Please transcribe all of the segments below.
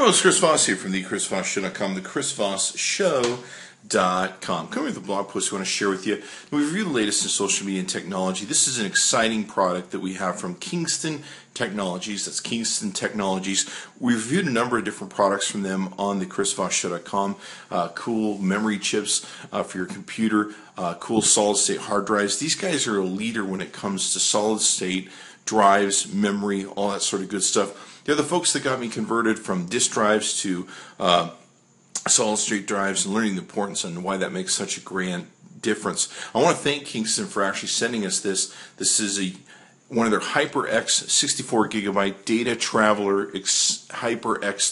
Hello, it's Chris Voss here from the ChrisVossShow.com, the ChrisVossShow.com. Coming with a blog post we want to share with you. We review the latest in social media and technology. This is an exciting product that we have from Kingston Technologies. That's Kingston Technologies. We reviewed a number of different products from them on the ChrisVossShow.com. Cool memory chips for your computer, cool solid-state hard drives. These guys are a leader when it comes to solid-state drives, memory, all that sort of good stuff. They're the folks that got me converted from disk drives to solid-state drives and learning the importance and why that makes such a grand difference. I want to thank Kingston for actually sending us this. This is one of their HyperX 64 gigabyte DataTraveler HyperX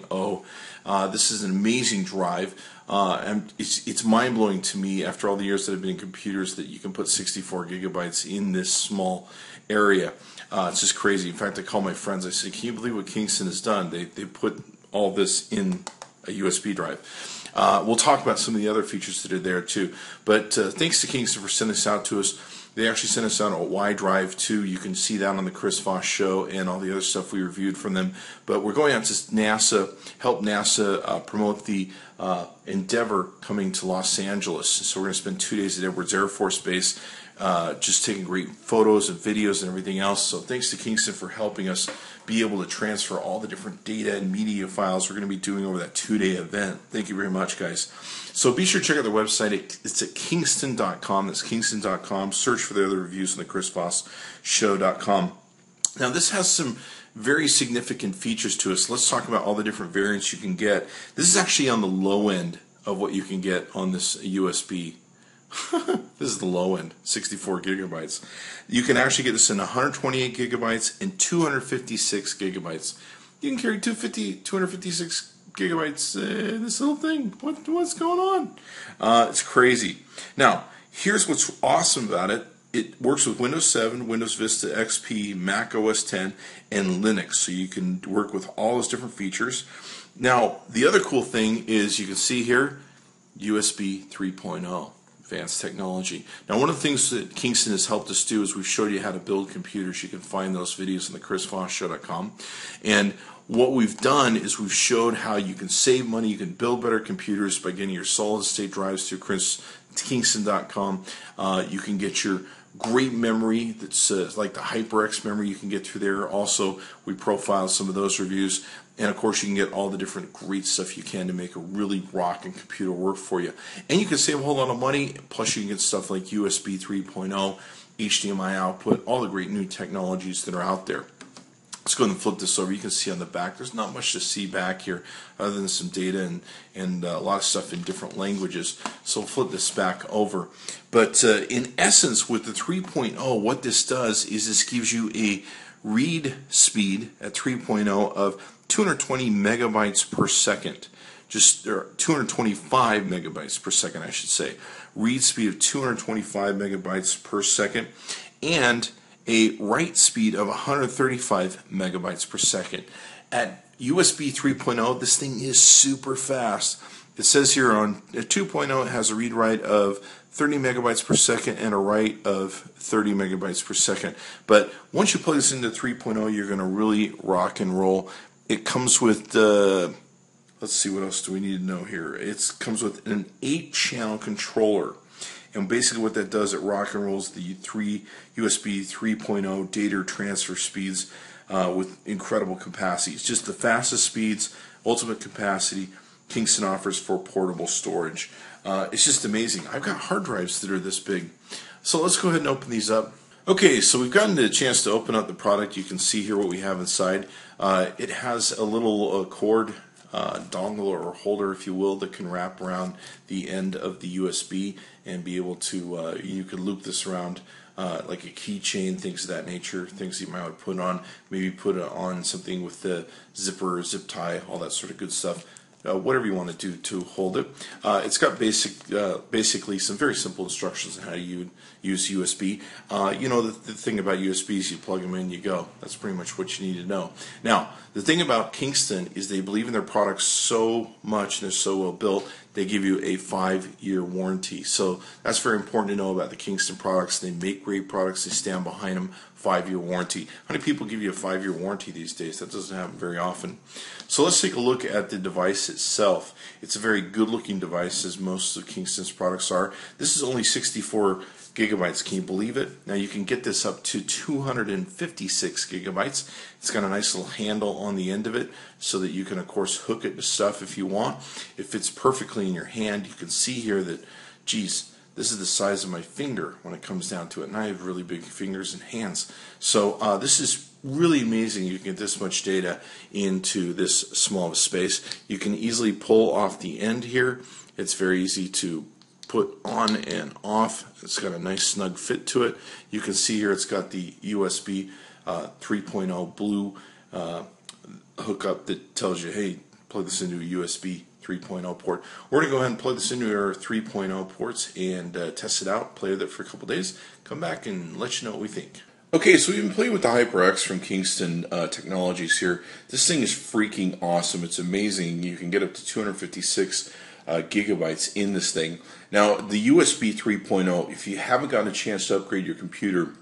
3.0. This is an amazing drive. And it's mind-blowing to me after all the years that I've been in computers that you can put 64 gigabytes in this small area. It's just crazy. In fact, I call my friends. I say, "Can you believe what Kingston has done? They put all this in a USB drive." We'll talk about some of the other features that are there too. But thanks to Kingston for sending this out to us. They actually sent us out a Y drive too. You can see that on the Chris Voss Show and all the other stuff we reviewed from them. But we're going out to NASA, help NASA promote the Endeavor coming to Los Angeles. So we're going to spend 2 days at Edwards Air Force Base just taking great photos and videos and everything else. So thanks to Kingston for helping us be able to transfer all the different data and media files we're going to be doing over that 2-day event. Thank you very much, guys. So be sure to check out their website. It's at Kingston.com. That's Kingston.com. Search for the other reviews on the ChrisVossShow.com. Now, this has some very significant features to us. Let's talk about all the different variants you can get. This is actually on the low end of what you can get on this USB. This is the low end, 64 gigabytes. You can actually get this in 128 gigabytes and 256 gigabytes. You can carry 256 gigabytes in this little thing. What's going on? It's crazy. Now, here's what's awesome about it. It works with Windows 7, Windows Vista XP, Mac OS X, and Linux. So you can work with all those different features. Now, the other cool thing is you can see here, USB 3.0. Advanced technology. Now, one of the things that Kingston has helped us do is we've showed you how to build computers. You can find those videos on the ChrisVossShow.com. And what we've done is we've showed how you can save money, you can build better computers by getting your solid-state drives through Kingston.com. You can get your great memory that's like the HyperX memory you can get through there. Also, we profiled some of those reviews. And of course, you can get all the different great stuff you can to make a really rocking computer work for you. And you can save a whole lot of money. Plus, you can get stuff like USB 3.0, HDMI output, all the great new technologies that are out there. Let's go ahead and flip this over. You can see on the back, there's not much to see back here other than some data and a lot of stuff in different languages. So we'll flip this back over. But in essence, with the 3.0, what this does is this gives you a read speed at 3.0 of 220 megabytes per second. Just 225 megabytes per second, I should say. Read speed of 225 megabytes per second. And a write speed of 135 megabytes per second. At USB 3.0, this thing is super fast. It says here on 2.0 it has a read-write of 30 megabytes per second and a write of 30 megabytes per second. But once you plug this into 3.0, you're going to really rock and roll. It comes with, let's see, what else do we need to know here? It comes with an 8-channel controller. And basically what that does, it rock and rolls the USB 3.0 data transfer speeds with incredible capacity. It's just the fastest speeds, ultimate capacity Kingston offers for portable storage. It's just amazing. I've got hard drives that are this big. So let's go ahead and open these up. Okay, so we've gotten the chance to open up the product. You can see here what we have inside. It has a little cord dongle or holder, if you will, that can wrap around the end of the USB and be able to, you could loop this around like a keychain, things of that nature, things you might want to put on, maybe put it on something with the zipper, zip tie, all that sort of good stuff. Whatever you want to do to hold it. It's got basically some very simple instructions on how you use USB. You know, the thing about USBs, you plug them in, you go. That's pretty much what you need to know. Now, the thing about Kingston is they believe in their products so much and they're so well built they give you a 5-year warranty. So that's very important to know about the Kingston products. They make great products. They stand behind them. 5-year warranty. How many people give you a 5-year warranty these days? That doesn't happen very often. So let's take a look at the device itself. It's a very good looking device, as most of Kingston's products are. This is only 64 gigabytes. Can you believe it? Now you can get this up to 256 gigabytes. It's got a nice little handle on the end of it so that you can of course hook it to stuff if you want. It fits perfectly in your hand. You can see here that, geez, this is the size of my finger when it comes down to it, and I have really big fingers and hands. So this is really amazing. You can get this much data into this small of a space. You can easily pull off the end here. It's very easy to put on and off. It's got a nice snug fit to it. You can see here it's got the USB 3.0 blue hookup that tells you, hey, plug this into a USB 3.0 port. We're going to go ahead and plug this into our 3.0 ports and test it out, play with it for a couple days, come back and let you know what we think. Okay, so we've been playing with the HyperX from Kingston Technologies here. This thing is freaking awesome. It's amazing. You can get up to 256 gigabytes in this thing. Now, the USB 3.0, if you haven't gotten a chance to upgrade your computer,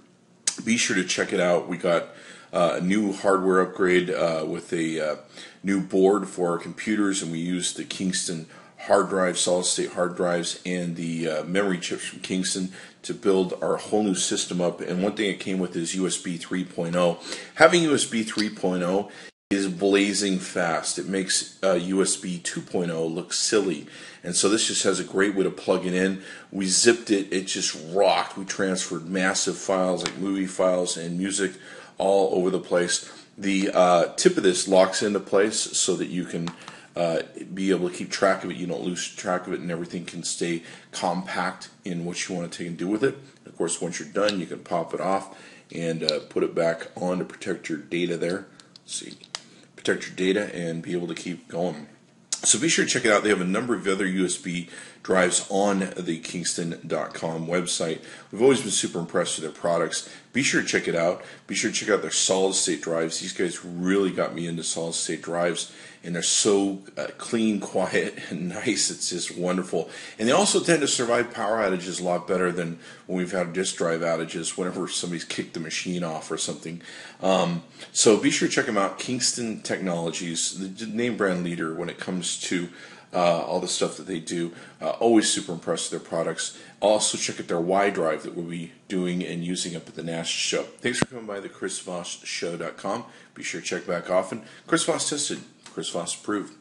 be sure to check it out. We got a new hardware upgrade with a new board for our computers, and we used the Kingston hard drive, solid state hard drives, and the memory chips from Kingston to build our whole new system up. And one thing it came with is USB 3.0. Having USB 3.0 is blazing fast. It makes USB 2.0 look silly, and so this just has a great way to plug it in. We zipped it, it just rocked. We transferred massive files like movie files and music all over the place. The tip of this locks into place so that you can be able to keep track of it. You don't lose track of it, and everything can stay compact in what you want to take and do with it. Of course, once you're done, you can pop it off and put it back on to protect your data there. Let's see, protect your data and be able to keep going. So be sure to check it out. They have a number of other USB drives on the Kingston.com website. We've always been super impressed with their products. Be sure to check it out. Be sure to check out their solid state drives. These guys really got me into solid state drives, and they're so clean, quiet, and nice. It's just wonderful. And they also tend to survive power outages a lot better than when we've had disk drive outages whenever somebody's kicked the machine off or something. So be sure to check them out. Kingston Technologies, the name brand leader when it comes to all the stuff that they do. Always super impressed with their products. Also check out their Y drive that we'll be doing and using up at the National Show. Thanks for coming by the ChrisVossShow.com. Be sure to check back often. Chris Voss tested. Chris Voss approved.